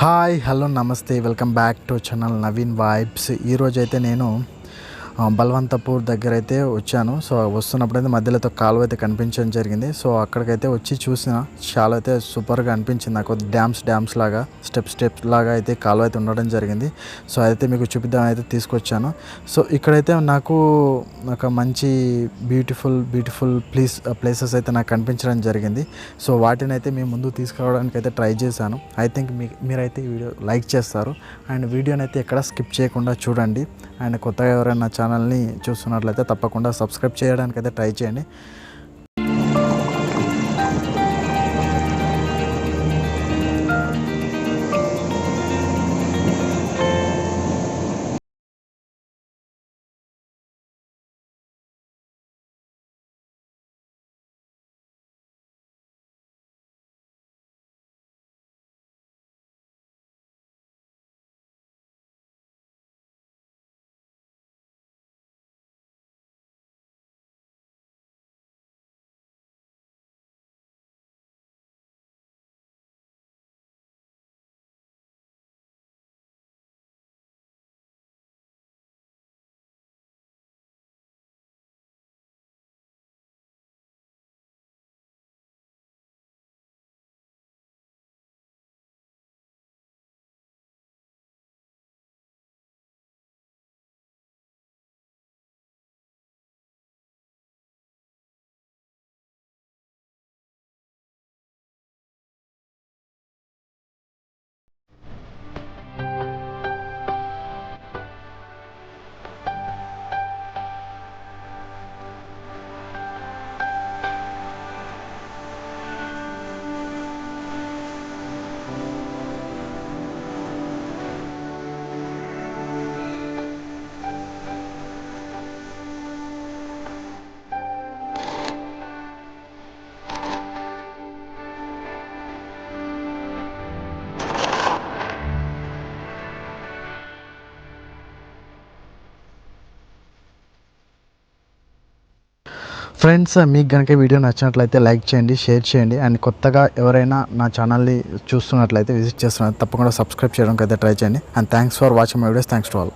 Hi hello నమస్తే welcome back to channel Naveen vibes. ఈరోజైతే నేను బల్వంతపూర్ దగ్గర అయితే వచ్చాను. సో వస్తున్నప్పుడైతే మధ్యలో కాలువ అయితే కనిపించడం జరిగింది. సో అక్కడికైతే వచ్చి చూసిన చాలా అయితే సూపర్గా అనిపించింది నాకు. డ్యామ్స్ లాగా స్టెప్స్ లాగా అయితే కాలువ అయితే ఉండడం జరిగింది. సో అయితే మీకు చూపిద్దాం అయితే తీసుకొచ్చాను. సో ఇక్కడైతే నాకు ఒక మంచి బ్యూటిఫుల్ ప్లేసెస్ అయితే నాకు కనిపించడం జరిగింది. సో వాటిని అయితే మీ ముందు తీసుకురావడానికి అయితే ట్రై చేశాను. ఐ థింక్ మీరైతే ఈ వీడియో లైక్ చేస్తారు అండ్ వీడియోని అయితే ఎక్కడ స్కిప్ చేయకుండా చూడండి. అండ్ కొత్తగా ఎవరైనా ఛానల్ని చూస్తున్నట్లయితే తప్పకుండా సబ్స్క్రైబ్ చేయడానికైతే ట్రై చేయండి. ఫ్రెండ్స్, మీకు కనుక వీడియో నచ్చినట్లయితే లైక్ చేయండి, షేర్ చేయండి. అండ్ కొత్తగా ఎవరైనా నా ఛానల్ని చూస్తున్నట్లయితే విజిట్ చేస్తున్నారు తప్పకుండా సబ్స్క్రైబ్ చేయడానికి అయితే ట్రై చేయండి. And thanks for watching my videos. Thanks to all.